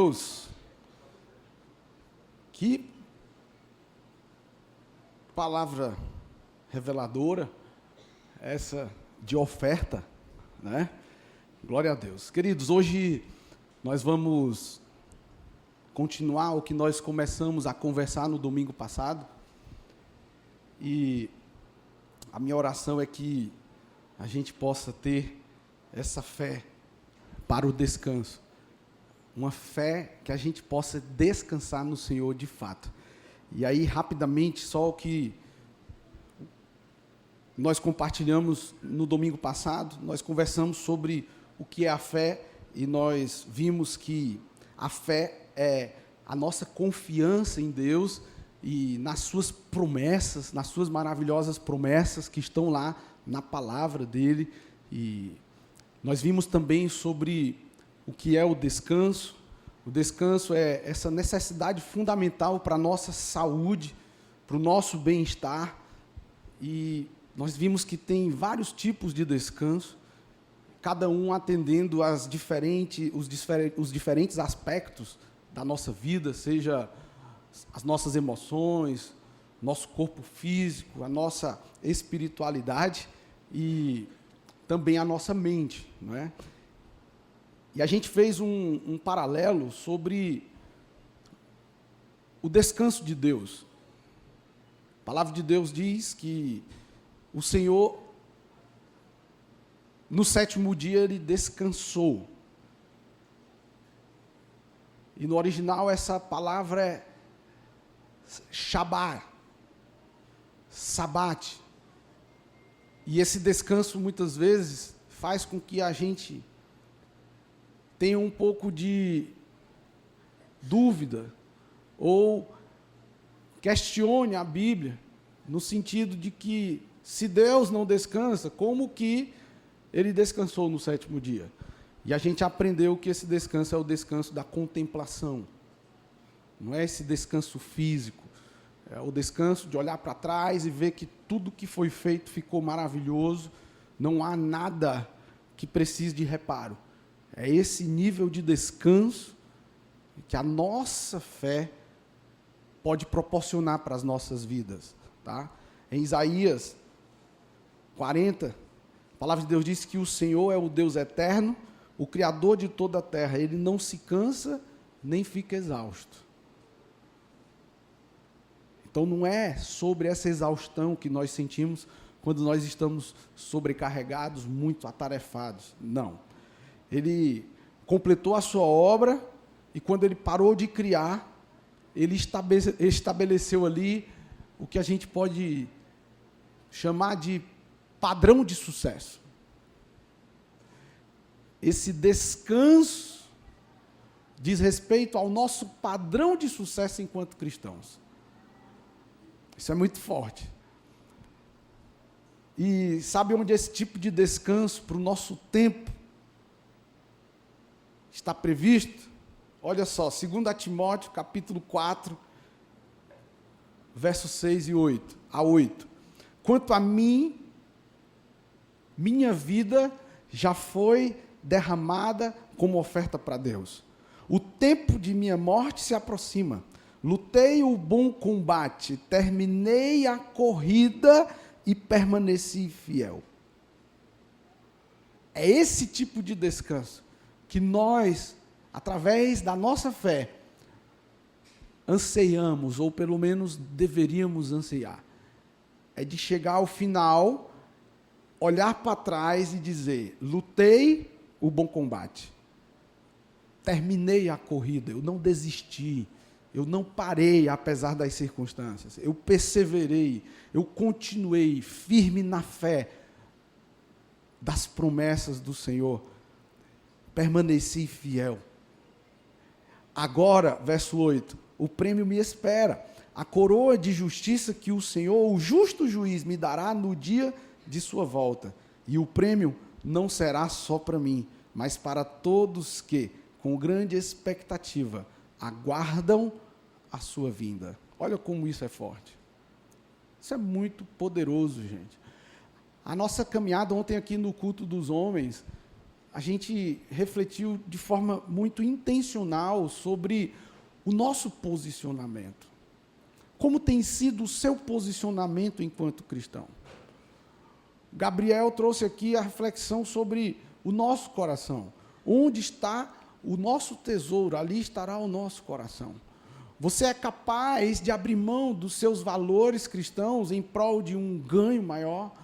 Deus, que palavra reveladora, essa de oferta, né? Glória a Deus. Queridos, hoje nós vamos continuar o que nós começamos a conversar no domingo passado, e a minha oração é que a gente possa ter essa fé para o descanso. Uma fé que a gente possa descansar no Senhor de fato. E aí, rapidamente, só o que nós compartilhamos no domingo passado, nós conversamos sobre o que é a fé, e nós vimos que a fé é a nossa confiança em Deus e nas suas promessas, nas suas maravilhosas promessas que estão lá na palavra dele. E nós vimos também sobre o que é o descanso. O descanso é essa necessidade fundamental para a nossa saúde, para o nosso bem-estar. E nós vimos que tem vários tipos de descanso, cada um atendendo os diferentes aspectos da nossa vida, seja as nossas emoções, nosso corpo físico, a nossa espiritualidade e também a nossa mente, não é? E a gente fez um paralelo sobre o descanso de Deus. A palavra de Deus diz que o Senhor, no sétimo dia, ele descansou. E no original essa palavra é Shabbat, Sabat. E esse descanso, muitas vezes, faz com que a gente tenha um pouco de dúvida ou questione a Bíblia, no sentido de que, se Deus não descansa, como que ele descansou no sétimo dia? E a gente aprendeu que esse descanso é o descanso da contemplação. Não é esse descanso físico, é o descanso de olhar para trás e ver que tudo que foi feito ficou maravilhoso, não há nada que precise de reparo. É esse nível de descanso que a nossa fé pode proporcionar para as nossas vidas. Tá? Em Isaías 40, a palavra de Deus diz que o Senhor é o Deus eterno, o Criador de toda a terra. Ele não se cansa, nem fica exausto. Então, não é sobre essa exaustão que nós sentimos quando nós estamos sobrecarregados, muito atarefados. Não. Ele completou a sua obra, e quando ele parou de criar, ele estabeleceu ali o que a gente pode chamar de padrão de sucesso. Esse descanso diz respeito ao nosso padrão de sucesso enquanto cristãos. Isso é muito forte. E sabe onde esse tipo de descanso para o nosso tempo está previsto? Olha só, 2 Timóteo, capítulo 4, versos 6 a 8. Quanto a mim, minha vida já foi derramada como oferta para Deus. O tempo de minha morte se aproxima. Lutei o bom combate, terminei a corrida e permaneci fiel. É esse tipo de descanso que nós, através da nossa fé, anseiamos, ou pelo menos deveríamos anseiar. É de chegar ao final, olhar para trás e dizer: lutei o bom combate, terminei a corrida, eu não desisti, eu não parei apesar das circunstâncias, eu perseverei, eu continuei firme na fé das promessas do Senhor, permaneci fiel. Agora, verso 8, o prêmio me espera, a coroa de justiça que o Senhor, o justo juiz, me dará no dia de sua volta, e o prêmio não será só para mim, mas para todos que, com grande expectativa, aguardam a sua vinda. Olha como isso é forte. Isso é muito poderoso, gente. A nossa caminhada ontem aqui no culto dos homens, a gente refletiu de forma muito intencional sobre o nosso posicionamento. Como tem sido o seu posicionamento enquanto cristão? Gabriel trouxe aqui a reflexão sobre o nosso coração. Onde está o nosso tesouro, ali estará o nosso coração. Você é capaz de abrir mão dos seus valores cristãos em prol de um ganho maior?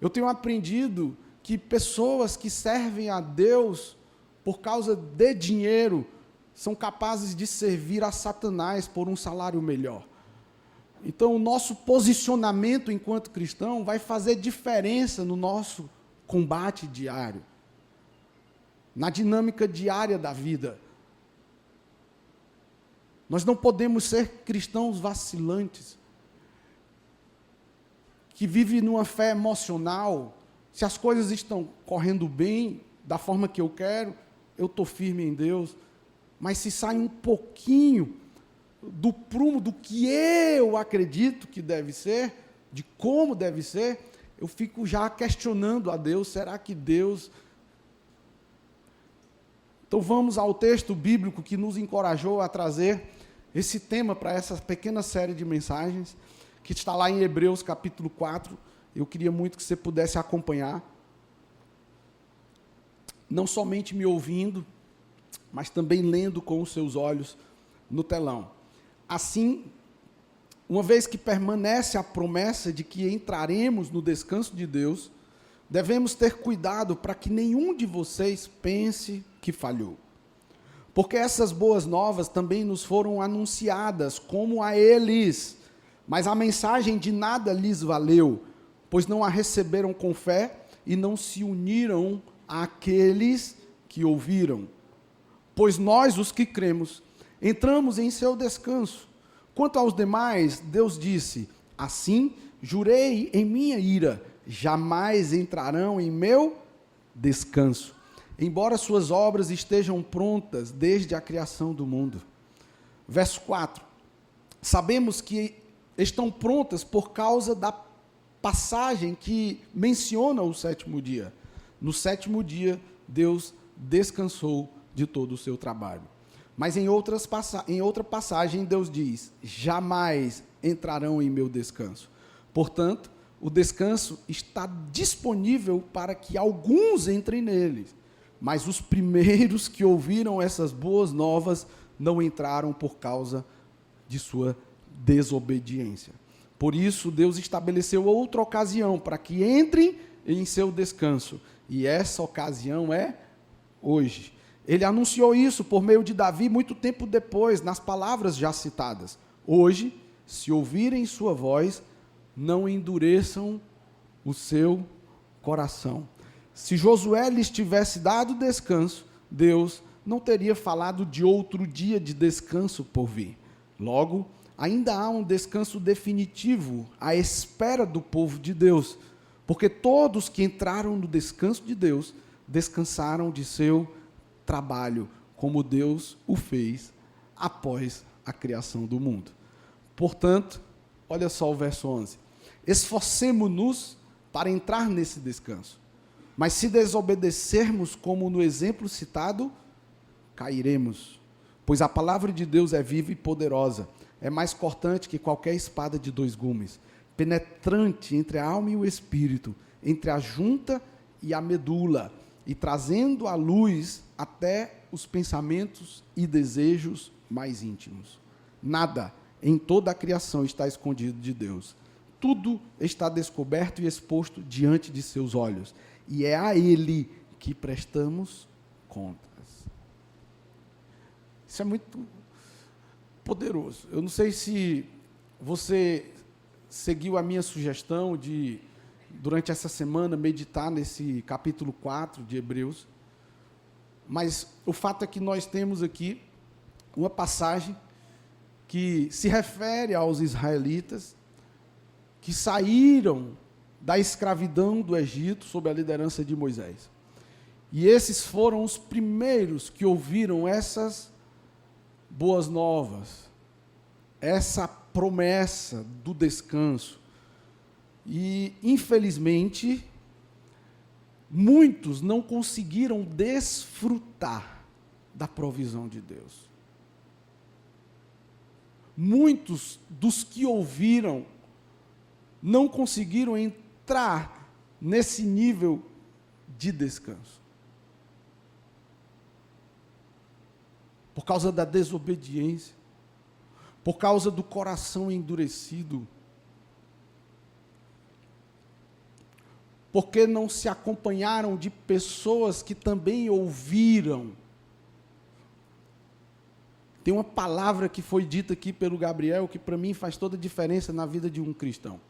Eu tenho aprendido que pessoas que servem a Deus por causa de dinheiro são capazes de servir a Satanás por um salário melhor. Então, o nosso posicionamento enquanto cristão vai fazer diferença no nosso combate diário, na dinâmica diária da vida. Nós não podemos ser cristãos vacilantes, que vivem numa fé emocional. Se as coisas estão correndo bem, da forma que eu quero, eu estou firme em Deus. Mas se sai um pouquinho do prumo do que eu acredito que deve ser, de como deve ser, eu fico já questionando a Deus, será que Deus... Então vamos ao texto bíblico que nos encorajou a trazer esse tema para essa pequena série de mensagens, que está lá em Hebreus capítulo 4, eu queria muito que você pudesse acompanhar, não somente me ouvindo, mas também lendo com os seus olhos no telão. Assim, uma vez que permanece a promessa de que entraremos no descanso de Deus, devemos ter cuidado para que nenhum de vocês pense que falhou. Porque essas boas novas também nos foram anunciadas como a eles, mas a mensagem de nada lhes valeu, pois não a receberam com fé e não se uniram àqueles que ouviram. Pois nós, os que cremos, entramos em seu descanso. Quanto aos demais, Deus disse, assim, jurei em minha ira, jamais entrarão em meu descanso, embora suas obras estejam prontas desde a criação do mundo. Verso 4, sabemos que estão prontas por causa da passagem que menciona o sétimo dia. No sétimo dia, Deus descansou de todo o seu trabalho. Mas em outra passagem, Deus diz, jamais entrarão em meu descanso. Portanto, o descanso está disponível para que alguns entrem nele. Mas os primeiros que ouviram essas boas novas não entraram por causa de sua desobediência. Por isso, Deus estabeleceu outra ocasião para que entrem em seu descanso. E essa ocasião é hoje. Ele anunciou isso por meio de Davi muito tempo depois, nas palavras já citadas. Hoje, se ouvirem sua voz, não endureçam o seu coração. Se Josué lhes tivesse dado descanso, Deus não teria falado de outro dia de descanso por vir. Logo, ainda há um descanso definitivo à espera do povo de Deus, porque todos que entraram no descanso de Deus, descansaram de seu trabalho, como Deus o fez após a criação do mundo. Portanto, olha só o verso 11. Esforcemo-nos para entrar nesse descanso. Mas se desobedecermos, como no exemplo citado, cairemos. Pois a palavra de Deus é viva e poderosa, é mais cortante que qualquer espada de 2 gumes, penetrante entre a alma e o espírito, entre a junta e a medula, e trazendo à luz até os pensamentos e desejos mais íntimos. Nada em toda a criação está escondido de Deus. Tudo está descoberto e exposto diante de seus olhos, e é a Ele que prestamos contas. Isso é muito poderoso. Eu não sei se você seguiu a minha sugestão de, durante essa semana, meditar nesse capítulo 4 de Hebreus, mas o fato é que nós temos aqui uma passagem que se refere aos israelitas que saíram da escravidão do Egito sob a liderança de Moisés. E esses foram os primeiros que ouviram essas boas novas, essa promessa do descanso. E, infelizmente, muitos não conseguiram desfrutar da provisão de Deus. Muitos dos que ouviram não conseguiram entrar nesse nível de descanso. Por causa da desobediência, por causa do coração endurecido, porque não se acompanharam de pessoas que também ouviram. Tem uma palavra que foi dita aqui pelo Gabriel, que para mim faz toda a diferença na vida de um cristão: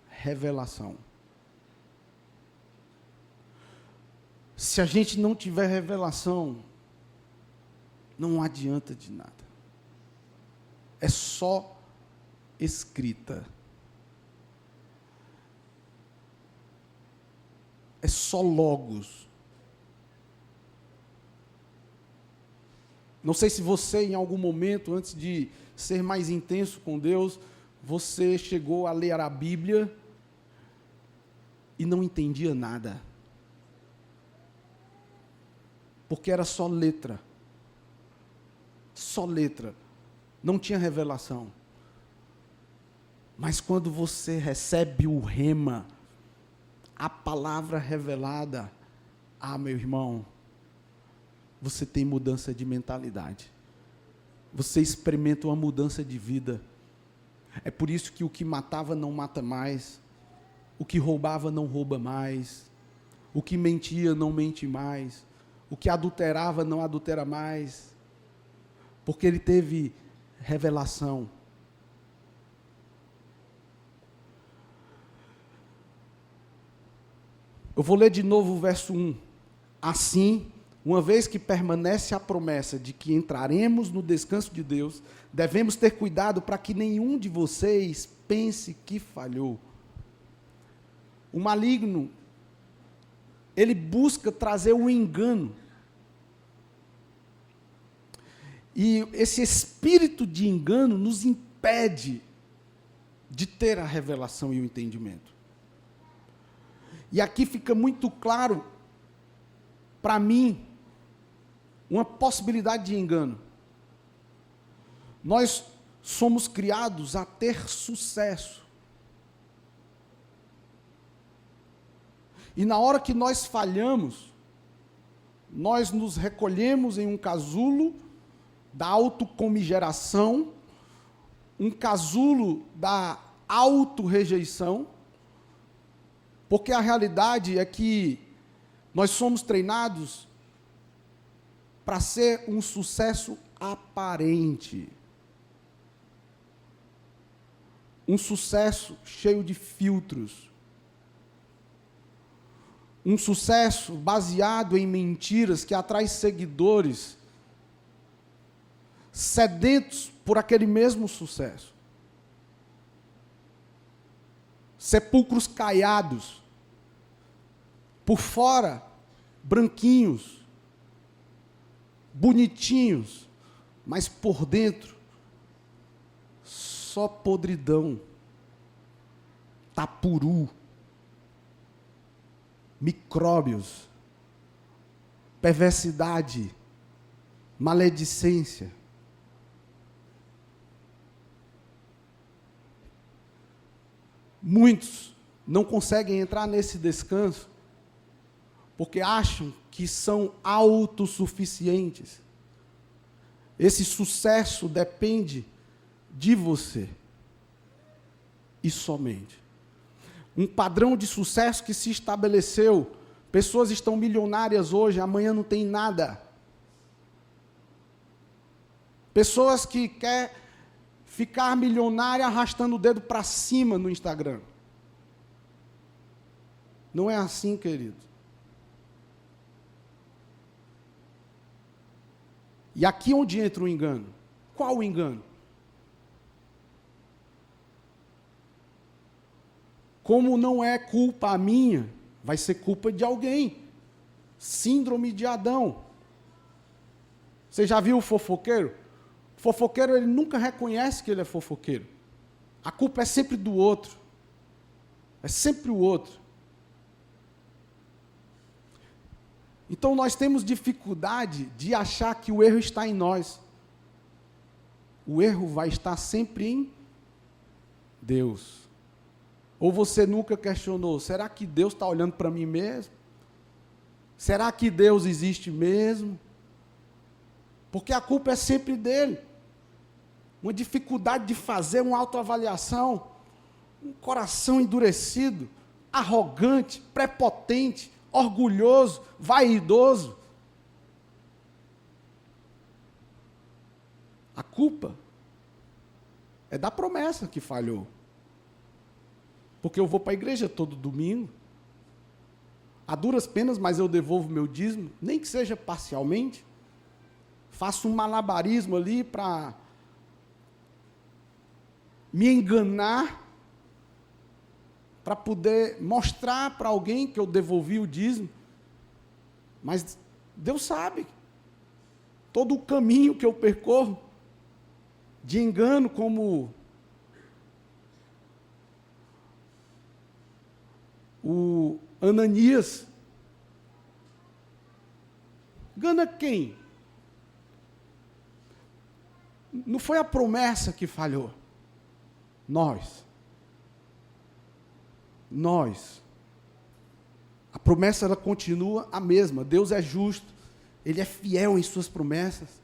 revelação. Se a gente não tiver revelação, não adianta de nada. É só escrita. É só logos. Não sei se você, em algum momento, antes de ser mais intenso com Deus, você chegou a ler a Bíblia e não entendia nada. Porque era só letra. Só letra. Não tinha revelação. Mas quando você recebe o rema, a palavra revelada, meu irmão, você tem mudança de mentalidade. Você experimenta uma mudança de vida. É por isso que o que matava não mata mais, o que roubava não rouba mais, o que mentia não mente mais, o que adulterava não adultera mais, porque ele teve revelação. Eu vou ler de novo o verso 1. Assim, uma vez que permanece a promessa de que entraremos no descanso de Deus, devemos ter cuidado para que nenhum de vocês pense que falhou. O maligno, ele busca trazer o engano. E esse espírito de engano nos impede de ter a revelação e o entendimento. E aqui fica muito claro, para mim, uma possibilidade de engano. Nós somos criados a ter sucesso. E na hora que nós falhamos, nós nos recolhemos em um casulo da autocomiseração, um casulo da autorrejeição, porque a realidade é que nós somos treinados para ser um sucesso aparente. Um sucesso cheio de filtros. Um sucesso baseado em mentiras que atrai seguidores sedentos por aquele mesmo sucesso. Sepulcros caiados, por fora, branquinhos, bonitinhos, mas por dentro, só podridão, tapuru, micróbios, perversidade, maledicência. Muitos não conseguem entrar nesse descanso porque acham que são autossuficientes. Esse sucesso depende de você e somente. Um padrão de sucesso que se estabeleceu. Pessoas estão milionárias hoje, amanhã não tem nada. Pessoas que querem ficar milionária arrastando o dedo para cima no Instagram. Não é assim, querido. E aqui onde entra o engano. Qual o engano? Como não é culpa minha, vai ser culpa de alguém. Síndrome de Adão. Você já viu o fofoqueiro? O fofoqueiro, ele nunca reconhece que ele é fofoqueiro. A culpa é sempre do outro. É sempre o outro. Então nós temos dificuldade de achar que o erro está em nós. O erro vai estar sempre em Deus. Ou você nunca questionou, será que Deus está olhando para mim mesmo? Será que Deus existe mesmo? Porque a culpa é sempre dele. Uma dificuldade de fazer uma autoavaliação, um coração endurecido, arrogante, prepotente, orgulhoso, vaidoso. A culpa é da promessa que falhou. Porque eu vou para a igreja todo domingo, a duras penas, mas eu devolvo meu dízimo, nem que seja parcialmente. Faço um malabarismo ali para me enganar, para poder mostrar para alguém que eu devolvi o dízimo. Mas Deus sabe todo o caminho que eu percorro de engano, como o Ananias. Engana quem? Não foi a promessa que falhou. Nós. A promessa, ela continua a mesma. Deus é justo. Ele é fiel em suas promessas.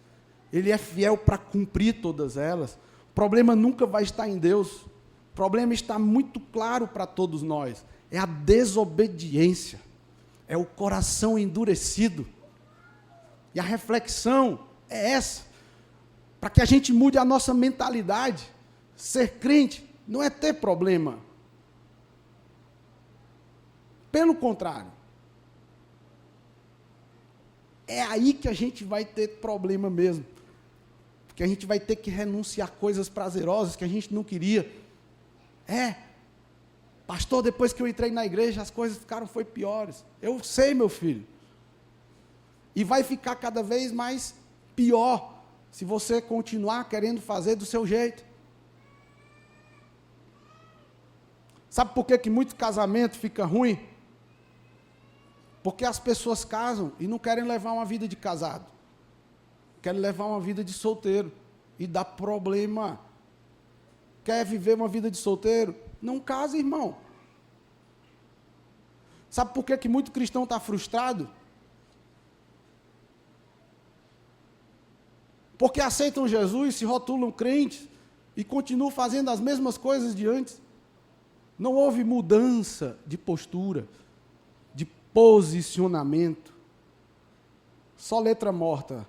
Ele é fiel para cumprir todas elas. O problema nunca vai estar em Deus. O problema está muito claro para todos nós. É a desobediência. É o coração endurecido. E a reflexão é essa. Para que a gente mude a nossa mentalidade. Ser crente não é ter problema. Pelo contrário. É aí que a gente vai ter problema mesmo. Porque a gente vai ter que renunciar a coisas prazerosas que a gente não queria. Pastor, depois que eu entrei na igreja, as coisas foi piores. Eu sei, meu filho. E vai ficar cada vez mais pior se você continuar querendo fazer do seu jeito. Sabe por que muito casamento fica ruim? Porque as pessoas casam e não querem levar uma vida de casado. Querem levar uma vida de solteiro. E dá problema. Quer viver uma vida de solteiro? Não casa, irmão. Sabe por que muito cristão está frustrado? Porque aceitam Jesus, se rotulam crentes e continuam fazendo as mesmas coisas de antes. Não houve mudança de postura, de posicionamento. Só letra morta.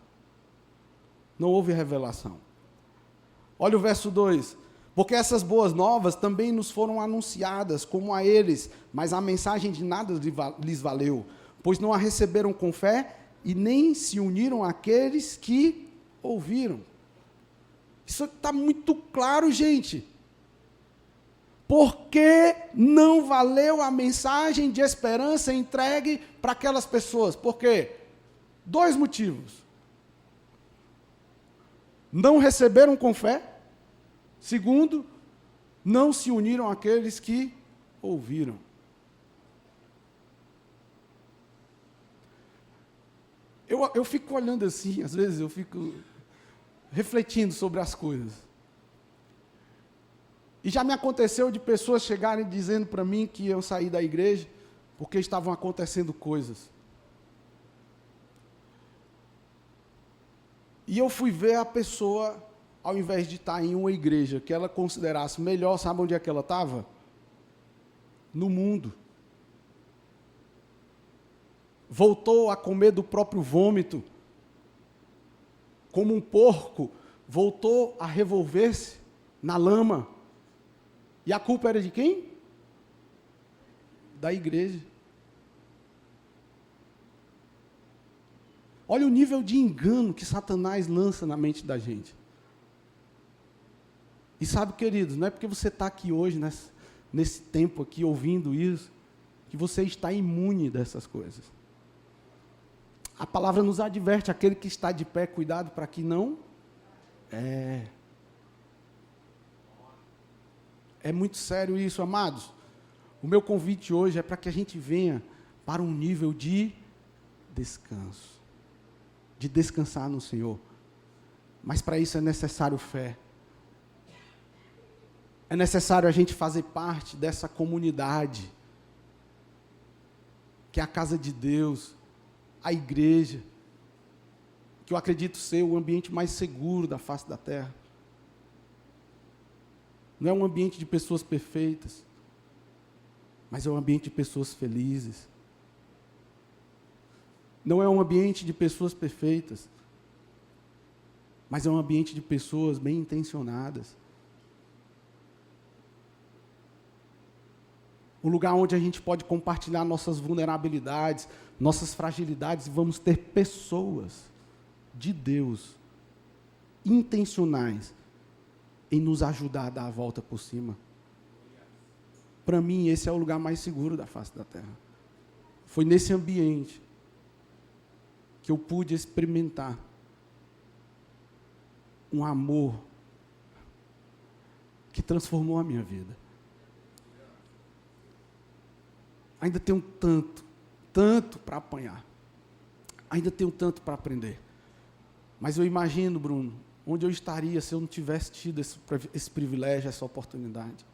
Não houve revelação. Olha o verso 2. Porque essas boas novas também nos foram anunciadas, como a eles, mas a mensagem de nada lhes valeu, pois não a receberam com fé e nem se uniram àqueles que ouviram. Isso está muito claro, gente. Porque não valeu a mensagem de esperança entregue para aquelas pessoas? Por quê? 2 motivos. Não receberam com fé. Segundo, não se uniram àqueles que ouviram. Eu fico olhando assim, às vezes eu fico refletindo sobre as coisas. E já me aconteceu de pessoas chegarem dizendo para mim que iam sair da igreja porque estavam acontecendo coisas. E eu fui ver a pessoa, ao invés de estar em uma igreja que ela considerasse melhor, sabe onde é que ela estava? No mundo. Voltou a comer do próprio vômito. Como um porco, voltou a revolver-se na lama. E a culpa era de quem? Da igreja. Olha o nível de engano que Satanás lança na mente da gente. E sabe, queridos, não é porque você está aqui hoje, nesse tempo aqui, ouvindo isso, que você está imune dessas coisas. A palavra nos adverte, aquele que está de pé, cuidado para que não... É muito sério isso, amados. O meu convite hoje é para que a gente venha para um nível de descanso, de descansar no Senhor. Mas para isso é necessário fé. É necessário a gente fazer parte dessa comunidade, que é a casa de Deus, a igreja, que eu acredito ser o ambiente mais seguro da face da terra. Não é um ambiente de pessoas perfeitas, mas é um ambiente de pessoas felizes. Não é um ambiente de pessoas perfeitas, mas é um ambiente de pessoas bem intencionadas. Um lugar onde a gente pode compartilhar nossas vulnerabilidades, nossas fragilidades, e vamos ter pessoas de Deus, intencionais, em nos ajudar a dar a volta por cima. Para mim, esse é o lugar mais seguro da face da terra. Foi nesse ambiente que eu pude experimentar um amor que transformou a minha vida. Ainda tenho tanto para apanhar. Ainda tenho tanto para aprender. Mas eu imagino, Bruno, onde eu estaria se eu não tivesse tido esse privilégio, essa oportunidade.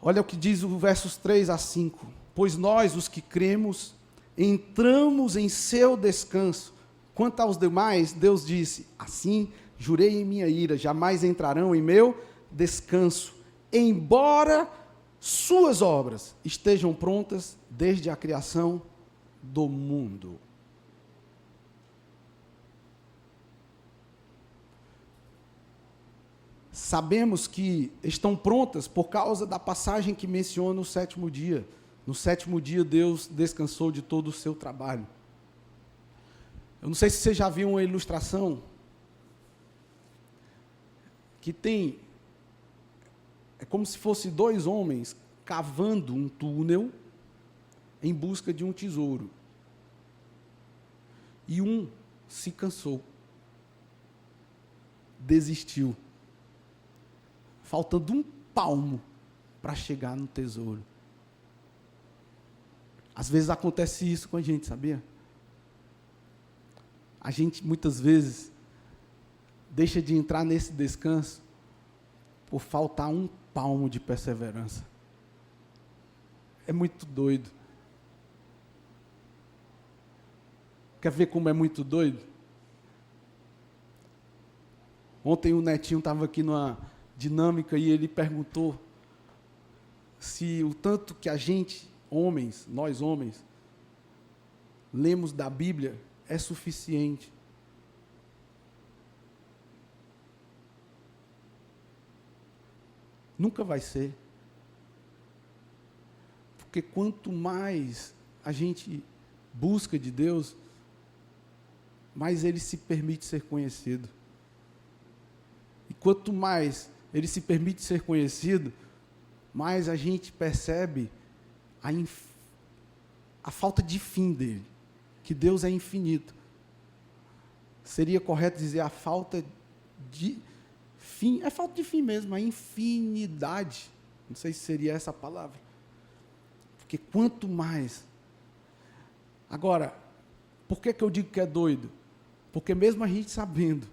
Olha o que diz o versos 3 a 5. Pois nós, os que cremos, entramos em seu descanso. Quanto aos demais, Deus disse, assim jurei em minha ira, jamais entrarão em meu descanso, embora suas obras estejam prontas desde a criação do mundo. Sabemos que estão prontas por causa da passagem que menciona o sétimo dia. No sétimo dia, Deus descansou de todo o seu trabalho. Eu não sei se você já viu uma ilustração que tem, é como se fosse dois homens cavando um túnel em busca de um tesouro. E um se cansou, desistiu, faltando um palmo para chegar no tesouro. Às vezes acontece isso com a gente, sabia? A gente, muitas vezes, deixa de entrar nesse descanso por faltar um palmo de perseverança. É muito doido. Quer ver como é muito doido? Ontem o Netinho estava aqui numa dinâmica e ele perguntou se o tanto que a gente, homens, nós homens, lemos da Bíblia é suficiente. Nunca vai ser. Porque quanto mais a gente busca de Deus, mais Ele se permite ser conhecido. E quanto mais Ele se permite ser conhecido, mais a gente percebe a falta de fim dele, que Deus é infinito. Seria correto dizer a falta de fim, é falta de fim mesmo, a infinidade. Não sei se seria essa a palavra. Porque quanto mais... Agora, por que eu digo que é doido? Porque mesmo a gente sabendo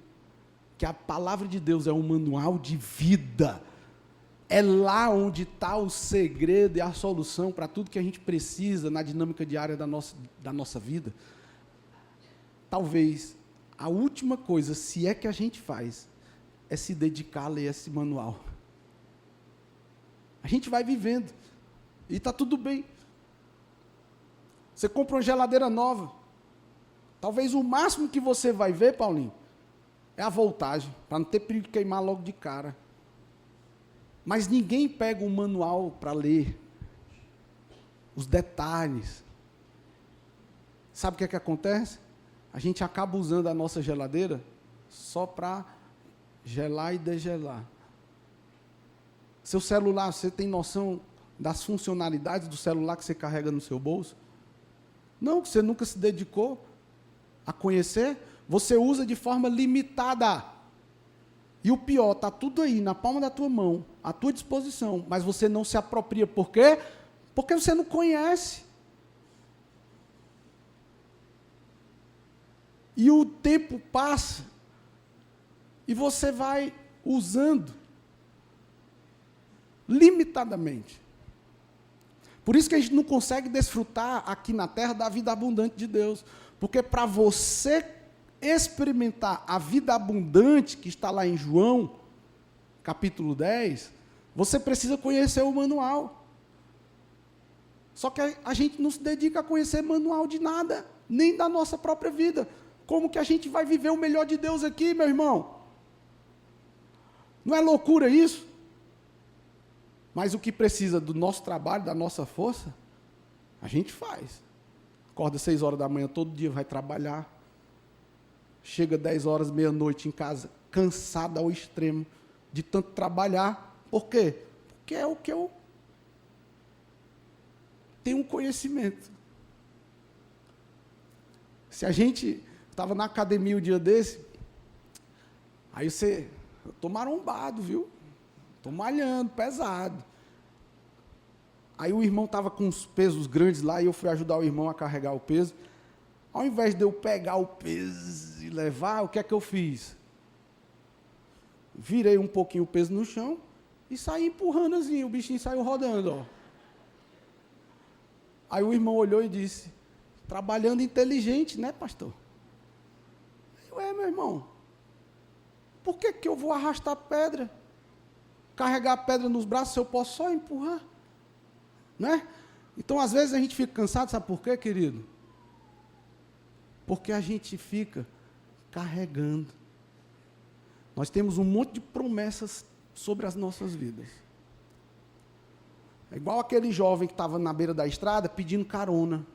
que a palavra de Deus é um manual de vida, é lá onde está o segredo e a solução para tudo que a gente precisa na dinâmica diária da nossa vida. Talvez a última coisa, se é que a gente faz, é se dedicar a ler esse manual. A gente vai vivendo e está tudo bem. Você compra uma geladeira nova, talvez o máximo que você vai ver, Paulinho, é a voltagem, para não ter perigo de queimar logo de cara. Mas ninguém pega um manual para ler os detalhes. Sabe o que acontece? A gente acaba usando a nossa geladeira só para gelar e degelar. Seu celular, você tem noção das funcionalidades do celular que você carrega no seu bolso? Não, que você nunca se dedicou a conhecer. Você usa de forma limitada. E o pior, está tudo aí, na palma da tua mão, à tua disposição, mas você não se apropria. Por quê? Porque você não conhece. E o tempo passa, e você vai usando limitadamente. Por isso que a gente não consegue desfrutar aqui na terra da vida abundante de Deus. Porque para você experimentar a vida abundante que está lá em João, capítulo 10, você precisa conhecer o manual. Só que a gente não se dedica a conhecer manual de nada, nem da nossa própria vida. Como que a gente vai viver o melhor de Deus aqui, meu irmão? Não é loucura isso? Mas o que precisa do nosso trabalho, da nossa força, a gente faz. Acorda 6 horas da manhã, todo dia vai trabalhar. Chega 10 horas, meia-noite em casa, cansado ao extremo de tanto trabalhar. Por quê? Porque é o que eu tenho um conhecimento. Se a gente estava na academia um dia desse, aí eu estou marombado, viu? Estou malhando, pesado. Aí o irmão estava com uns pesos grandes lá, e eu fui ajudar o irmão a carregar o peso. Ao invés de eu pegar o peso e levar, o que é que eu fiz? Virei um pouquinho o peso no chão e saí empurrando assim, o bichinho saiu rodando, ó. Aí o irmão olhou e disse, trabalhando inteligente, né, pastor? Meu irmão, por que eu vou arrastar pedra? Carregar a pedra nos braços, se eu posso só empurrar? Né? Então, às vezes, a gente fica cansado, sabe por quê, querido? Porque a gente fica carregando. Nós temos um monte de promessas sobre as nossas vidas. É igual aquele jovem que estava na beira da estrada pedindo carona.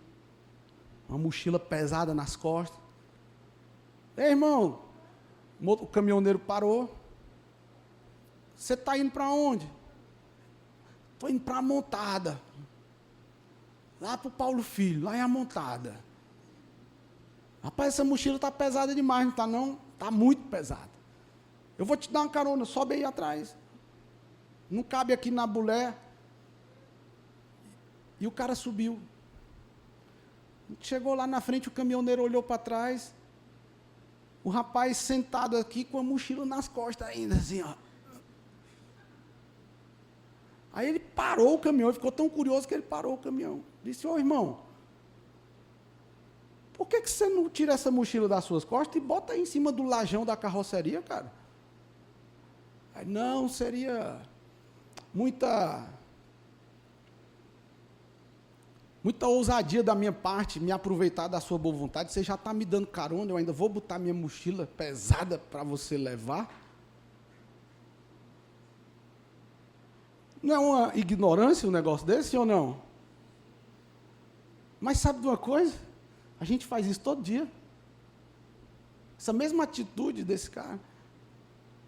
Uma mochila pesada nas costas. Ei, irmão, o caminhoneiro parou. Você está indo para onde? Estou indo para a Montada. Lá para o Paulo Filho, lá é a Montada. Rapaz, essa mochila está pesada demais, não está não? Está muito pesada. Eu vou te dar uma carona, sobe aí atrás. Não cabe aqui na bulé. E o cara subiu. Chegou lá na frente, o caminhoneiro olhou para trás. O rapaz sentado aqui com a mochila nas costas ainda, assim, ó. Aí ele parou o caminhão, ele ficou tão curioso que ele parou o caminhão. Disse, ô irmão, por que você não tira essa mochila das suas costas e bota aí em cima do lajão da carroceria, cara? Aí, não, seria muita ousadia da minha parte, me aproveitar da sua boa vontade. Você já está me dando carona, eu ainda vou botar minha mochila pesada para você levar? Não é uma ignorância um negócio desse, ou não? Mas sabe de uma coisa? A gente faz isso todo dia. Essa mesma atitude desse cara.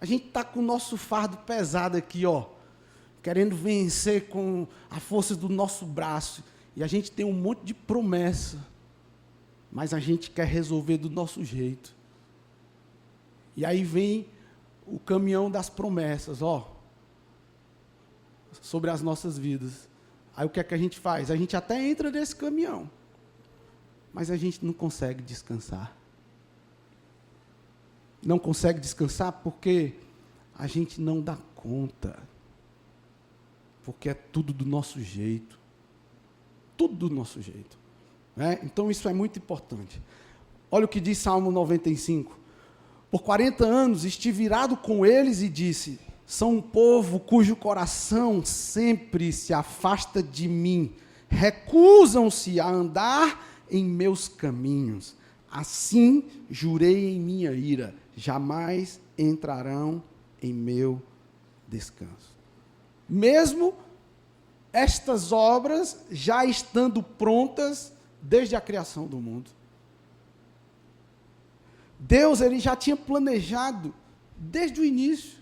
A gente está com o nosso fardo pesado aqui, ó, querendo vencer com a força do nosso braço. E a gente tem um monte de promessa, mas a gente quer resolver do nosso jeito. E aí vem o caminhão das promessas, ó, sobre as nossas vidas. Aí o que é que a gente faz? A gente até entra nesse caminhão, mas a gente não consegue descansar. Não consegue descansar porque a gente não dá conta. Porque é tudo do nosso jeito. Tudo do nosso jeito. Né? Então, isso é muito importante. Olha o que diz Salmo 95. Por 40 anos estive irado com eles e disse, são um povo cujo coração sempre se afasta de mim. Recusam-se a andar em meus caminhos. Assim jurei em minha ira, jamais entrarão em meu descanso. Mesmo estas obras já estando prontas desde a criação do mundo. Deus, ele já tinha planejado desde o início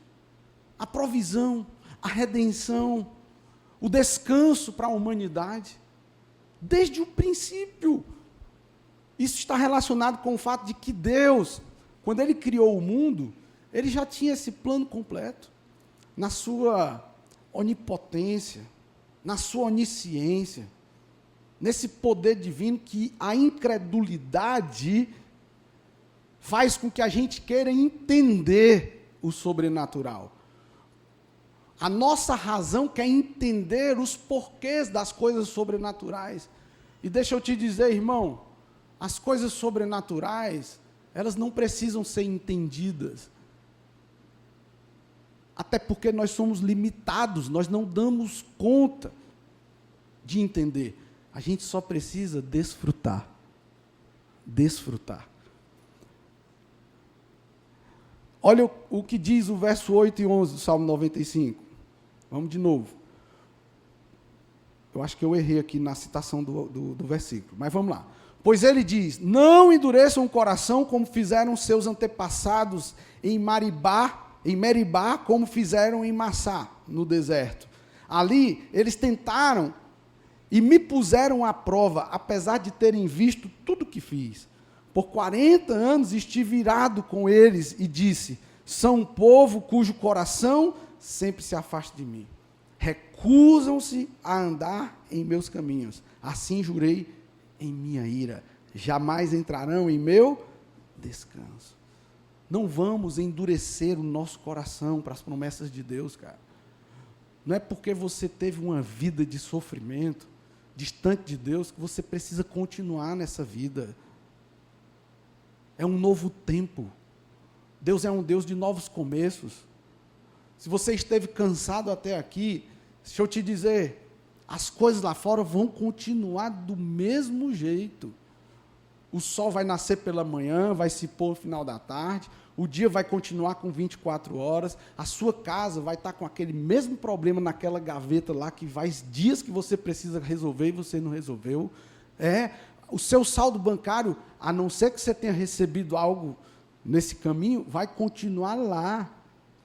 a provisão, a redenção, o descanso para a humanidade. Desde o princípio. Isso está relacionado com o fato de que Deus, quando ele criou o mundo, ele já tinha esse plano completo, na sua onipotência, na sua onisciência, nesse poder divino que a incredulidade faz com que a gente queira entender o sobrenatural. A nossa razão quer entender os porquês das coisas sobrenaturais. E deixa eu te dizer, irmão, as coisas sobrenaturais, elas não precisam ser entendidas. Até porque nós somos limitados, nós não damos conta de entender. A gente só precisa desfrutar. Desfrutar. Olha o que diz o verso 8 e 11 do Salmo 95. Vamos de novo. Eu acho que eu errei aqui na citação do versículo, mas vamos lá. Pois ele diz, não endureçam o coração como fizeram seus antepassados em Meribá, como fizeram em Massá, no deserto. Ali, eles tentaram e me puseram à prova, apesar de terem visto tudo que fiz. Por 40 anos estive irado com eles e disse, são um povo cujo coração sempre se afasta de mim. Recusam-se a andar em meus caminhos. Assim jurei em minha ira. Jamais entrarão em meu descanso. Não vamos endurecer o nosso coração para as promessas de Deus, cara. Não é porque você teve uma vida de sofrimento, distante de Deus, que você precisa continuar nessa vida. É um novo tempo. Deus é um Deus de novos começos. Se você esteve cansado até aqui, deixa eu te dizer, as coisas lá fora vão continuar do mesmo jeito. O sol vai nascer pela manhã, vai se pôr no final da tarde, o dia vai continuar com 24 horas, a sua casa vai estar com aquele mesmo problema naquela gaveta lá, que faz dias que você precisa resolver e você não resolveu. O seu saldo bancário, a não ser que você tenha recebido algo nesse caminho, vai continuar lá,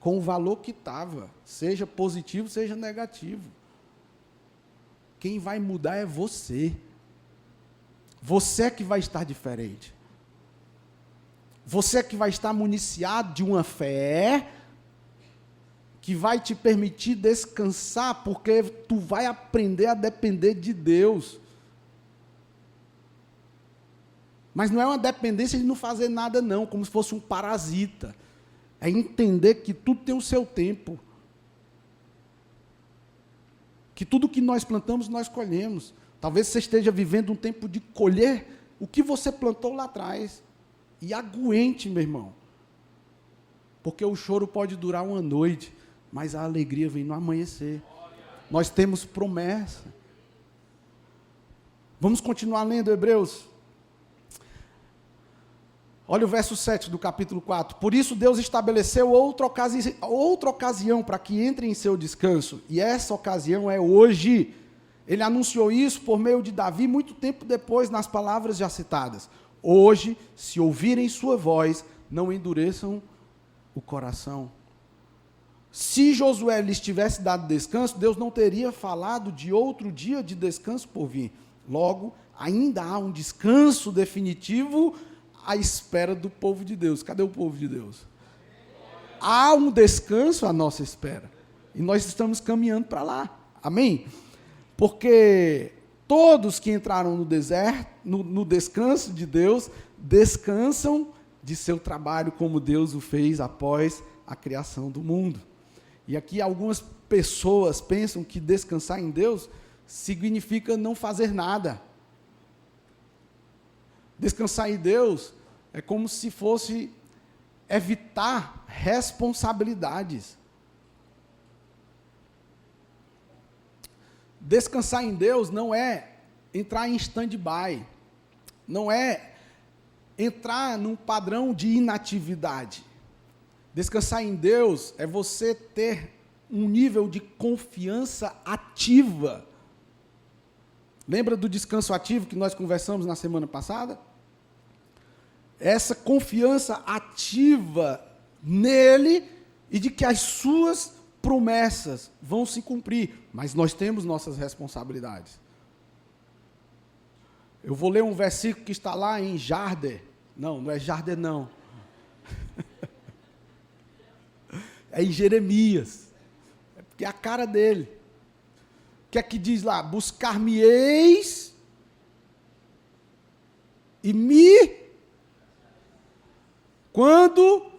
com o valor que estava, seja positivo, seja negativo. Quem vai mudar é você. Você é que vai estar diferente. Você é que vai estar municiado de uma fé que vai te permitir descansar, porque tu vai aprender a depender de Deus. Mas não é uma dependência de não fazer nada, não, como se fosse um parasita. É entender que tudo tem o seu tempo. Que tudo que nós plantamos, nós colhemos. Talvez você esteja vivendo um tempo de colher o que você plantou lá atrás. E aguente, meu irmão. Porque o choro pode durar uma noite, mas a alegria vem no amanhecer. Nós temos promessa. Vamos continuar lendo Hebreus. Olha o verso 7 do capítulo 4. Por isso Deus estabeleceu outra ocasião para que entrem em seu descanso. E essa ocasião é hoje. Ele anunciou isso por meio de Davi muito tempo depois, nas palavras já citadas. Hoje, se ouvirem sua voz, não endureçam o coração. Se Josué lhes tivesse dado descanso, Deus não teria falado de outro dia de descanso por vir. Logo, ainda há um descanso definitivo à espera do povo de Deus. Cadê o povo de Deus? Há um descanso à nossa espera. E nós estamos caminhando para lá. Amém? Porque todos que entraram no deserto, no descanso de Deus, descansam de seu trabalho como Deus o fez após a criação do mundo. E aqui algumas pessoas pensam que descansar em Deus significa não fazer nada. Descansar em Deus é como se fosse evitar responsabilidades. Descansar em Deus não é entrar em stand-by, não é entrar num padrão de inatividade. Descansar em Deus é você ter um nível de confiança ativa. Lembra do descanso ativo que nós conversamos na semana passada? Essa confiança ativa nele e de que as suas promessas vão se cumprir, mas nós temos nossas responsabilidades. Eu vou ler um versículo que está lá em Jarder. Não é Jarder, não. É em Jeremias. É porque é a cara dele. que é que diz lá? Buscar-me-eis e me... Quando...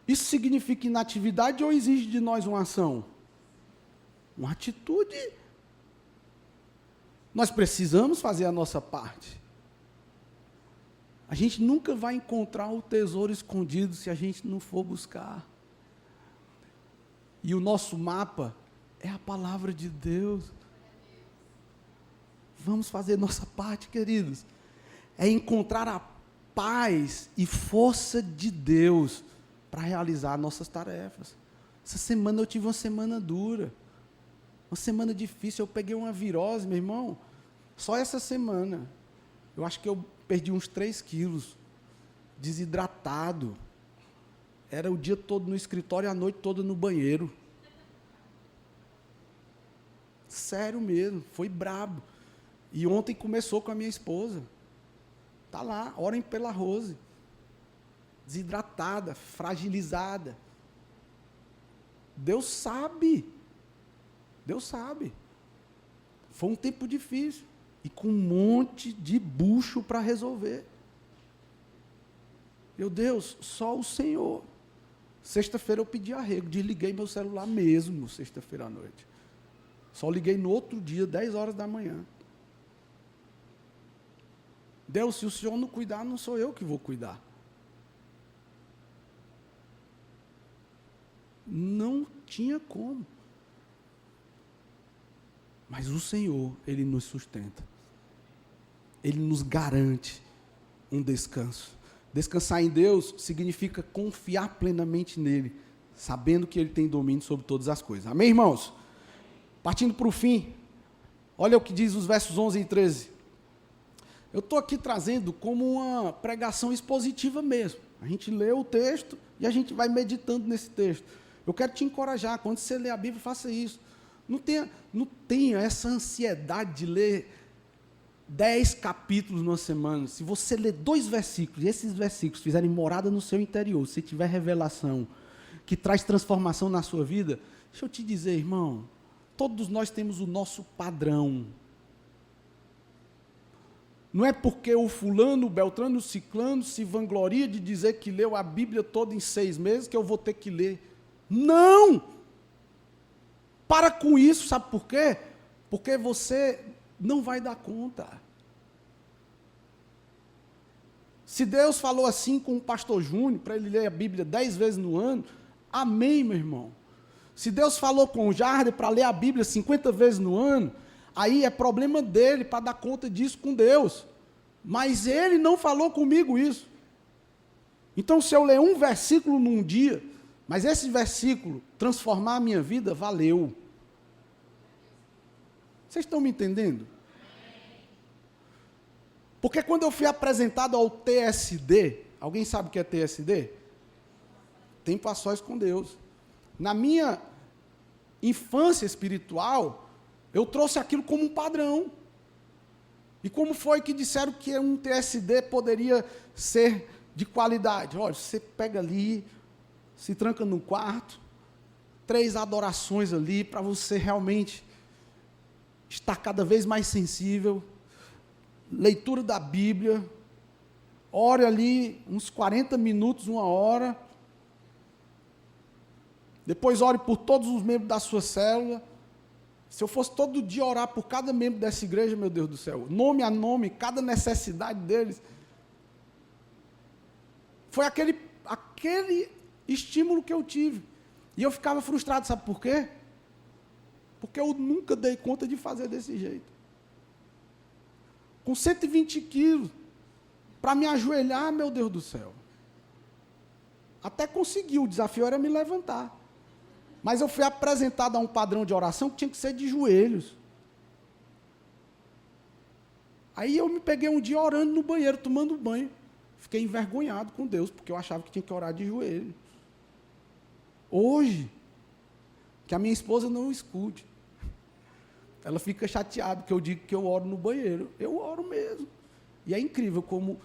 Isso significa inatividade ou exige de nós uma ação? Uma atitude. Nós precisamos fazer a nossa parte. A gente nunca vai encontrar o tesouro escondido se a gente não for buscar. E o nosso mapa é a palavra de Deus. Vamos fazer nossa parte, queridos. É encontrar a paz e força de Deus para realizar nossas tarefas. Essa semana eu tive uma semana dura, uma semana difícil. Eu peguei uma virose, meu irmão, só essa semana. Eu acho que eu perdi uns 3 quilos, desidratado. Era o dia todo no escritório e a noite toda no banheiro. Sério mesmo, foi brabo. E ontem começou com a minha esposa. Está lá, orem pela Rose. Desidratada, fragilizada. Deus sabe. Deus sabe. Foi um tempo difícil. E com um monte de bucho para resolver. Meu Deus, só o Senhor. Sexta-feira eu pedi arrego, desliguei meu celular mesmo, sexta-feira à noite. Só liguei no outro dia, 10 horas da manhã. Deus, se o Senhor não cuidar, não sou eu que vou cuidar. Não tinha como. Mas o Senhor, Ele nos sustenta. Ele nos garante um descanso. Descansar em Deus significa confiar plenamente nele, sabendo que Ele tem domínio sobre todas as coisas. Amém, irmãos? Partindo para o fim, olha o que diz os versos 11 e 13. Eu estou aqui trazendo como uma pregação expositiva mesmo. A gente lê o texto e a gente vai meditando nesse texto. Eu quero te encorajar, quando você lê a Bíblia, faça isso. Não tenha essa ansiedade de ler 10 capítulos numa semana. Se você ler 2 versículos, e esses versículos fizerem morada no seu interior, se tiver revelação que traz transformação na sua vida, deixa eu te dizer, irmão, todos nós temos o nosso padrão. Não é porque o fulano, o beltrano, o ciclano se vangloria de dizer que leu a Bíblia toda em 6 meses que eu vou ter que ler. Não! Para com isso, sabe por quê? Porque você não vai dar conta. Se Deus falou assim com o pastor Júnior, para ele ler a Bíblia 10 vezes no ano, amém, meu irmão. Se Deus falou com o Jardim para ler a Bíblia 50 vezes no ano, aí é problema dele para dar conta disso com Deus. Mas ele não falou comigo isso. Então, se eu ler um versículo num dia, mas esse versículo transformar a minha vida, valeu. Vocês estão me entendendo? Porque quando eu fui apresentado ao TSD, alguém sabe o que é TSD? Tempo a sós com Deus. Na minha infância espiritual, eu trouxe aquilo como um padrão. E como foi que disseram que um TSD poderia ser de qualidade? Olha, você pega ali, se tranca num quarto, 3 adorações ali, para você realmente estar cada vez mais sensível, leitura da Bíblia, ore ali uns 40 minutos, 1 hora, depois ore por todos os membros da sua célula. Se eu fosse todo dia orar por cada membro dessa igreja, meu Deus do céu, nome a nome, cada necessidade deles, foi aquele estímulo que eu tive, e eu ficava frustrado, sabe por quê? Porque eu nunca dei conta de fazer desse jeito. Com 120 quilos, para me ajoelhar, meu Deus do céu. Até consegui, o desafio era me levantar. Mas eu fui apresentado a um padrão de oração que tinha que ser de joelhos. Aí eu me peguei um dia orando no banheiro, tomando banho. Fiquei envergonhado com Deus, porque eu achava que tinha que orar de joelho. Hoje, que a minha esposa não escute, ela fica chateada que eu digo que eu oro no banheiro. Eu oro mesmo. E é incrível como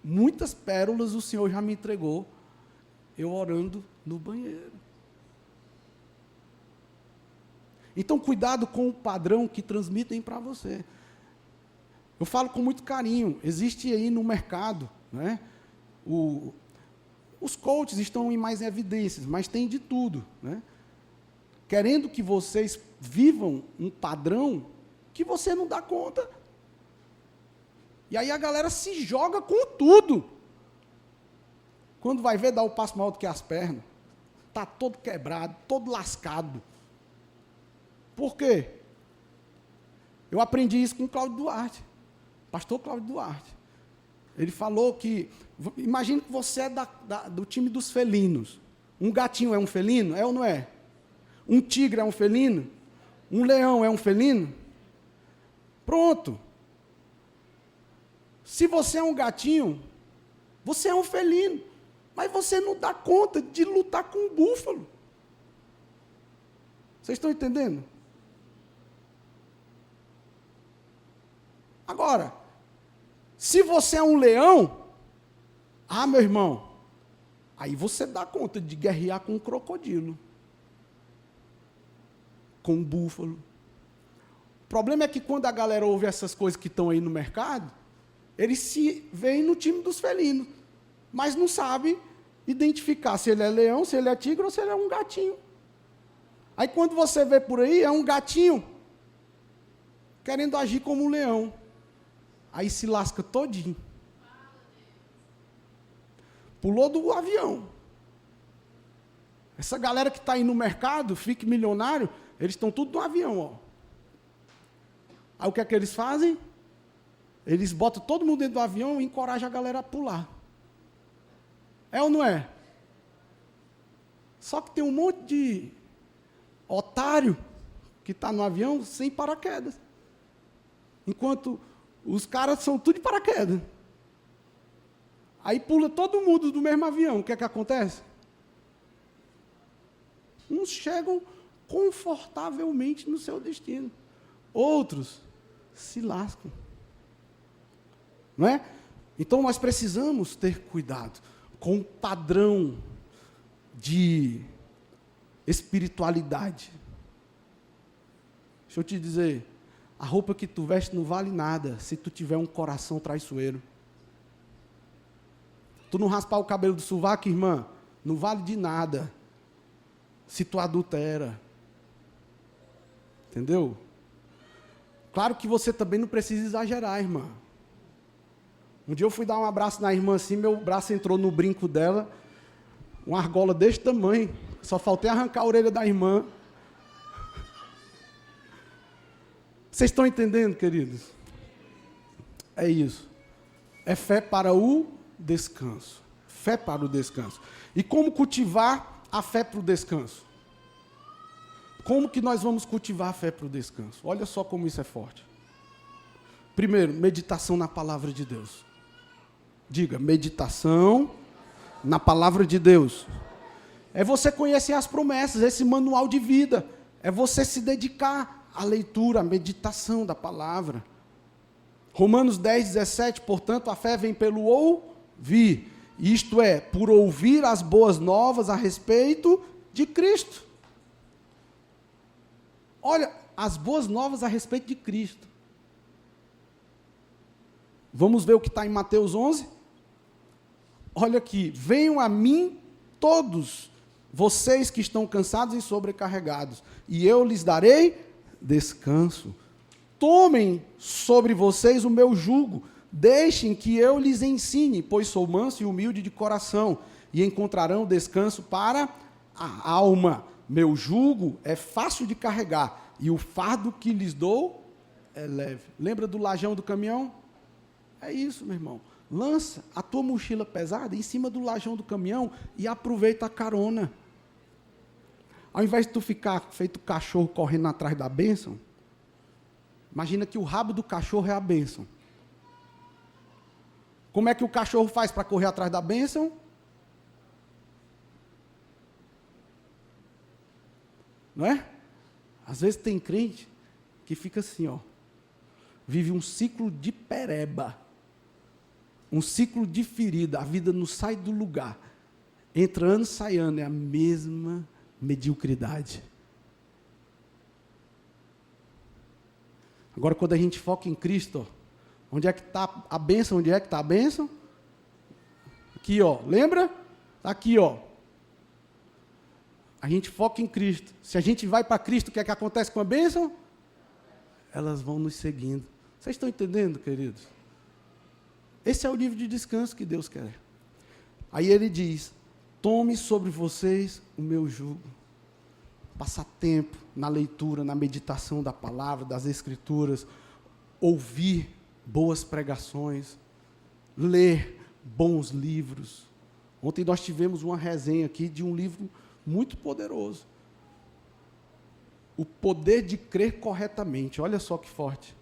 muitas pérolas o Senhor já me entregou, eu orando no banheiro. Então, cuidado com o padrão que transmitem para você. Eu falo com muito carinho, existe aí no mercado, né, os coaches estão em mais evidências, mas tem de tudo, né? Querendo que vocês vivam um padrão que você não dá conta. E aí a galera se joga com tudo. Quando vai ver, dá o passo maior do que as pernas. Está todo quebrado, todo lascado. Por quê? Eu aprendi isso com o Cláudio Duarte, pastor Cláudio Duarte. Ele falou que, imagine que você é do time dos felinos. Um gatinho é um felino? É ou não é? Um tigre é um felino? Um leão é um felino? Pronto. Se você é um gatinho, você é um felino. Mas você não dá conta de lutar com um búfalo. Vocês estão entendendo? Agora, se você é um leão, meu irmão, aí você dá conta de guerrear com um crocodilo, com um búfalo. O problema é que quando a galera ouve essas coisas que estão aí no mercado, eles se veem no time dos felinos, mas não sabem identificar se ele é leão, se ele é tigre ou se ele é um gatinho. Aí quando você vê por aí, é um gatinho querendo agir como um leão. Aí se lasca todinho. Pulou do avião. Essa galera que está aí no mercado, fique milionário, eles estão tudo no avião, ó. Aí o que é que eles fazem? Eles botam todo mundo dentro do avião e encorajam a galera a pular. É ou não é? Só que tem um monte de otário que está no avião sem paraquedas. Enquanto os caras são tudo de paraquedas. Aí pula todo mundo do mesmo avião. O que é que acontece? Uns chegam confortavelmente no seu destino. Outros se lascam. Não é? Então nós precisamos ter cuidado com o padrão de espiritualidade. Deixa eu te dizer, a roupa que tu veste não vale nada se tu tiver um coração traiçoeiro. Tu não raspar o cabelo do sovaco, irmã, não vale de nada se tu adultera. Entendeu? Claro que você também não precisa exagerar, irmã. Um dia eu fui dar um abraço na irmã assim, meu braço entrou no brinco dela, uma argola desse tamanho, só faltei arrancar a orelha da irmã. Vocês estão entendendo, queridos? É isso. É fé para o descanso. Fé para o descanso. E como cultivar a fé para o descanso? Como que nós vamos cultivar a fé para o descanso? Olha só como isso é forte. Primeiro, meditação na palavra de Deus. Diga, meditação na palavra de Deus. É você conhecer as promessas, esse manual de vida. É você se dedicar à leitura, à meditação da palavra. Romanos 10, 17, portanto, a fé vem pelo ouvir. Isto é, por ouvir as boas novas a respeito de Cristo. Olha, as boas novas a respeito de Cristo. Vamos ver o que está em Mateus 11? Olha aqui, venham a mim todos vocês que estão cansados e sobrecarregados, e eu lhes darei descanso. Tomem sobre vocês o meu jugo, deixem que eu lhes ensine, pois sou manso e humilde de coração, e encontrarão descanso para a alma. Meu jugo é fácil de carregar, e o fardo que lhes dou é leve. Lembra do lajão do caminhão? É isso, meu irmão. Lança a tua mochila pesada em cima do lajão do caminhão e aproveita a carona. Ao invés de tu ficar feito cachorro correndo atrás da bênção, imagina que o rabo do cachorro é a bênção. Como é que o cachorro faz para correr atrás da bênção? Não é? Às vezes tem crente que fica assim, ó, vive um ciclo de pereba, um ciclo de ferida, a vida não sai do lugar. Entra ano, sai ano, é a mesma mediocridade. Agora, quando a gente foca em Cristo, ó, onde é que está a bênção? Onde é que está a bênção? Aqui, ó. Lembra? Está aqui, ó. A gente foca em Cristo. Se a gente vai para Cristo, o que é que acontece com a bênção? Elas vão nos seguindo. Vocês estão entendendo, queridos? Esse é o nível de descanso que Deus quer. Aí ele diz: tome sobre vocês o meu jugo. Passar tempo na leitura, na meditação da palavra, das Escrituras, ouvir boas pregações, ler bons livros. Ontem nós tivemos uma resenha aqui de um livro muito poderoso. O poder de crer corretamente. Olha só que forte.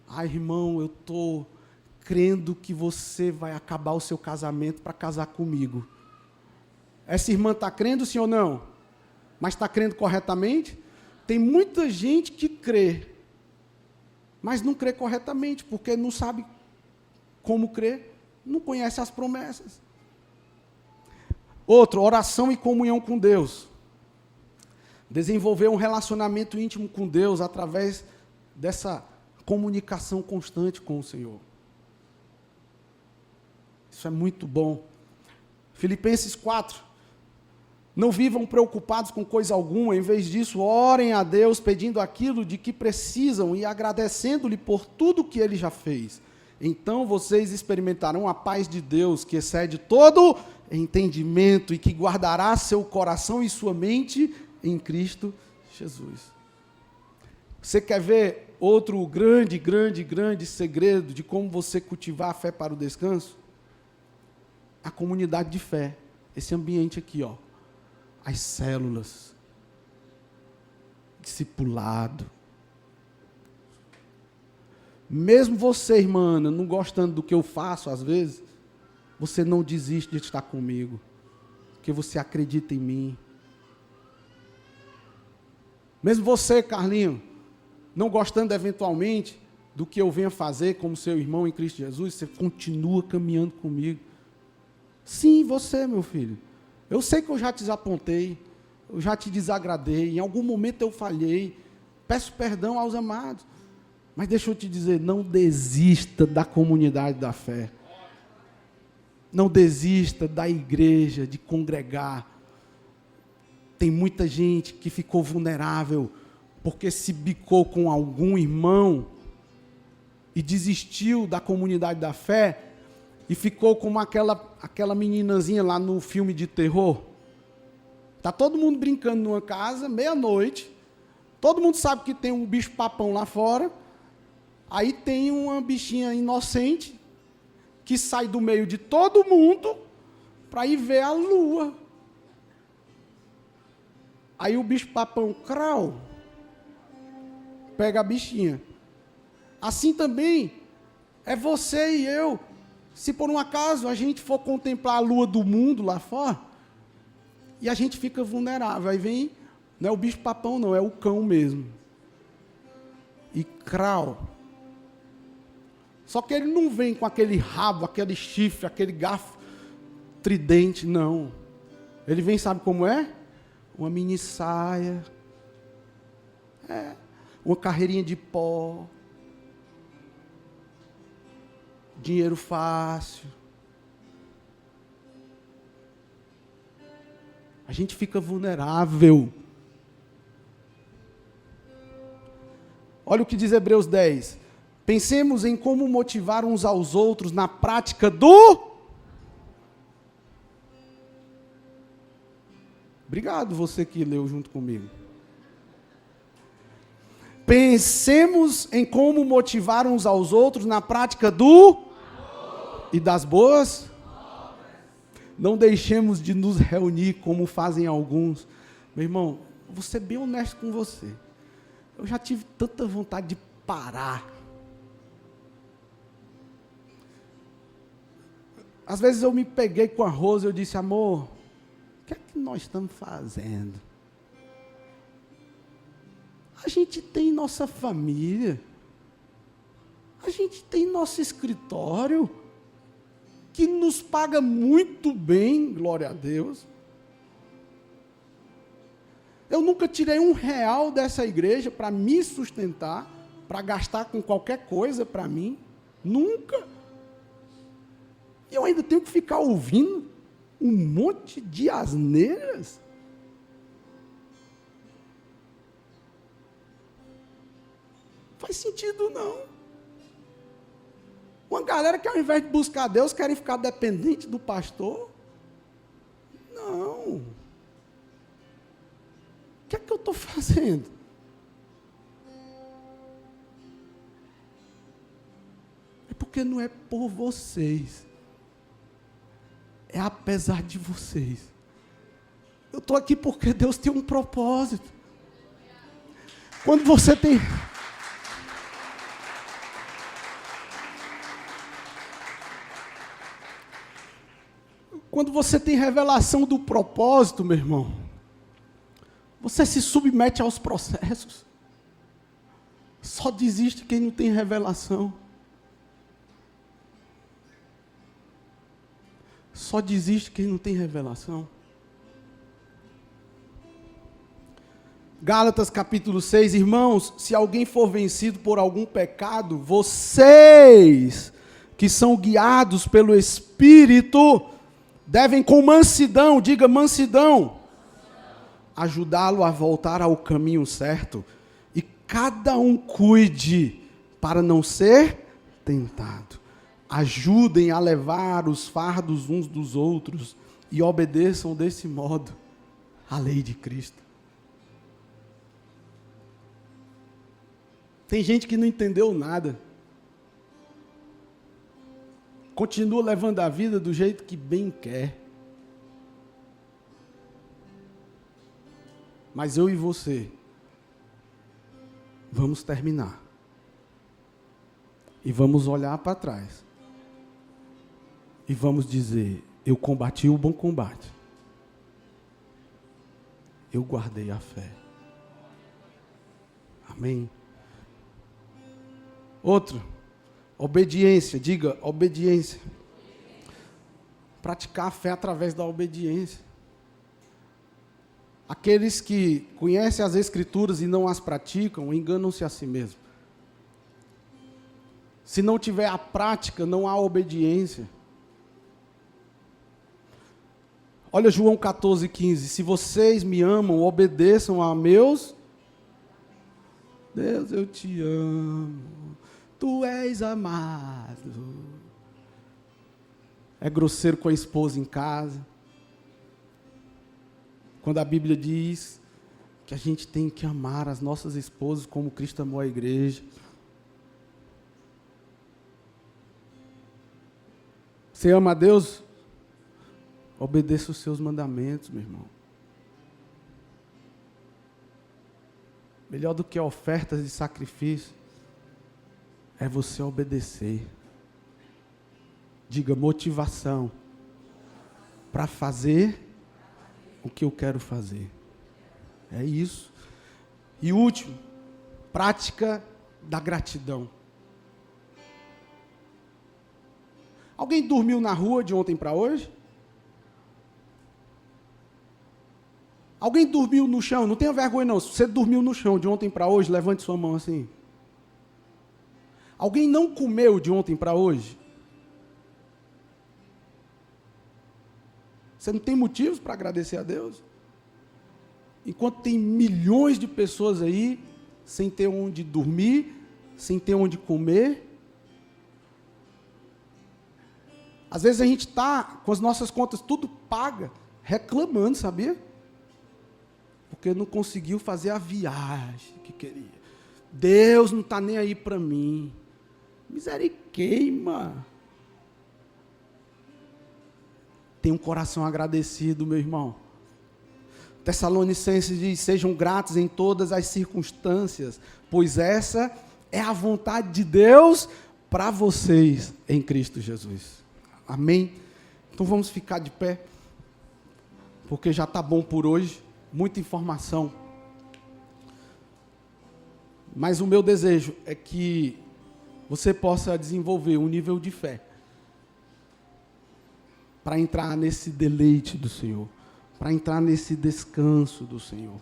Ai, irmão, eu estou crendo que você vai acabar o seu casamento para casar comigo. Essa irmã está crendo, sim ou não? Mas está crendo corretamente? Tem muita gente que crê, mas não crê corretamente, porque não sabe como crer, não conhece as promessas. Outro, oração e comunhão com Deus. Desenvolver um relacionamento íntimo com Deus através dessa comunicação constante com o Senhor. Isso é muito bom. Filipenses 4. Não vivam preocupados com coisa alguma, em vez disso, orem a Deus pedindo aquilo de que precisam e agradecendo-lhe por tudo que Ele já fez. Então vocês experimentarão a paz de Deus, que excede todo entendimento e que guardará seu coração e sua mente em Cristo Jesus. Você quer ver outro grande segredo de como você cultivar a fé para o descanso? A comunidade de fé. Esse ambiente aqui, ó. As células. Discipulado. Mesmo você, irmã, não gostando do que eu faço, às vezes, você não desiste de estar comigo. Porque você acredita em mim. Mesmo você, Carlinho, não gostando eventualmente do que eu venha fazer como seu irmão em Cristo Jesus, você continua caminhando comigo. Sim, você, meu filho. Eu sei que eu já te desapontei, eu já te desagradei, em algum momento eu falhei, peço perdão aos amados. Mas deixa eu te dizer, não desista da comunidade da fé. Não desista da igreja, de congregar. Tem muita gente que ficou vulnerável porque se bicou com algum irmão e desistiu da comunidade da fé e ficou como aquela meninazinha lá no filme de terror. Está todo mundo brincando numa casa, meia-noite, todo mundo sabe que tem um bicho-papão lá fora, aí tem uma bichinha inocente que sai do meio de todo mundo para ir ver a lua. Aí o bicho-papão, crau, pega a bichinha. Assim também é você e eu. Se por um acaso a gente for contemplar a lua do mundo lá fora, e a gente fica vulnerável, aí vem, não é o bicho-papão não, é o cão mesmo. E crau. Só que ele não vem com aquele rabo, aquele chifre, aquele garfo tridente, não. Ele vem, sabe como é? Uma mini saia, uma carreirinha de pó, dinheiro fácil. A gente fica vulnerável. Olha o que diz Hebreus 10. Pensemos em como motivar uns aos outros na prática do... Obrigado, você que leu junto comigo. Pensemos em como motivar uns aos outros na prática do... E das boas? Não deixemos de nos reunir como fazem alguns. Meu irmão, vou ser bem honesto com você. Eu já tive tanta vontade de parar. Às vezes eu me peguei com a Rosa e eu disse, amor, o que é que nós estamos fazendo? A gente tem nossa família. A gente tem nosso escritório, que nos paga muito bem, glória a Deus. Eu nunca tirei R$1 dessa igreja para me sustentar, para gastar com qualquer coisa para mim. Nunca. E eu ainda tenho que ficar ouvindo um monte de asneiras. Faz sentido não. Uma galera que ao invés de buscar Deus, querem ficar dependente do pastor. Não. O que é que eu estou fazendo? É porque não é por vocês. É apesar de vocês. Eu estou aqui porque Deus tem um propósito. Quando você tem... Quando você tem revelação do propósito, meu irmão, você se submete aos processos. Só desiste quem não tem revelação. Só desiste quem não tem revelação. Gálatas capítulo 6, irmãos, se alguém for vencido por algum pecado, vocês que são guiados pelo Espírito, devem com mansidão, diga mansidão, ajudá-lo a voltar ao caminho certo. E cada um cuide para não ser tentado. Ajudem a levar os fardos uns dos outros e obedeçam desse modo a lei de Cristo. Tem gente que não entendeu nada. Continua levando a vida do jeito que bem quer. Mas eu e você vamos terminar. E vamos olhar para trás. E vamos dizer, eu combati o bom combate. Eu guardei a fé. Amém? Outro. Obediência, diga obediência. Praticar a fé através da obediência. Aqueles que conhecem as Escrituras e não as praticam, enganam-se a si mesmos. Se não tiver a prática, não há obediência. Olha João 14,15. Se vocês me amam, obedeçam a meus... Deus, eu te amo. Tu és amado. É grosseiro com a esposa em casa. Quando a Bíblia diz que a gente tem que amar as nossas esposas como Cristo amou a igreja. Você ama a Deus? Obedeça os seus mandamentos, meu irmão. Melhor do que ofertas de sacrifício é você obedecer. Diga motivação para fazer o que eu quero fazer. É isso. E último, prática da gratidão. Alguém dormiu na rua de ontem para hoje? Alguém dormiu no chão? Não tenha vergonha não. Se você dormiu no chão de ontem para hoje, levante sua mão assim. Alguém não comeu de ontem para hoje? Você não tem motivos para agradecer a Deus? Enquanto tem milhões de pessoas aí, sem ter onde dormir, sem ter onde comer. Às vezes a gente está com as nossas contas tudo paga, reclamando, sabia? Porque não conseguiu fazer a viagem que queria. Deus não está nem aí para mim. Misericórdia. Tem um coração agradecido, meu irmão. Tessalonicenses diz, sejam gratos em todas as circunstâncias, pois essa é a vontade de Deus para vocês em Cristo Jesus. Amém? Então vamos ficar de pé, porque já está bom por hoje, muita informação. Mas o meu desejo é que você possa desenvolver um nível de fé para entrar nesse deleite do Senhor, para entrar nesse descanso do Senhor.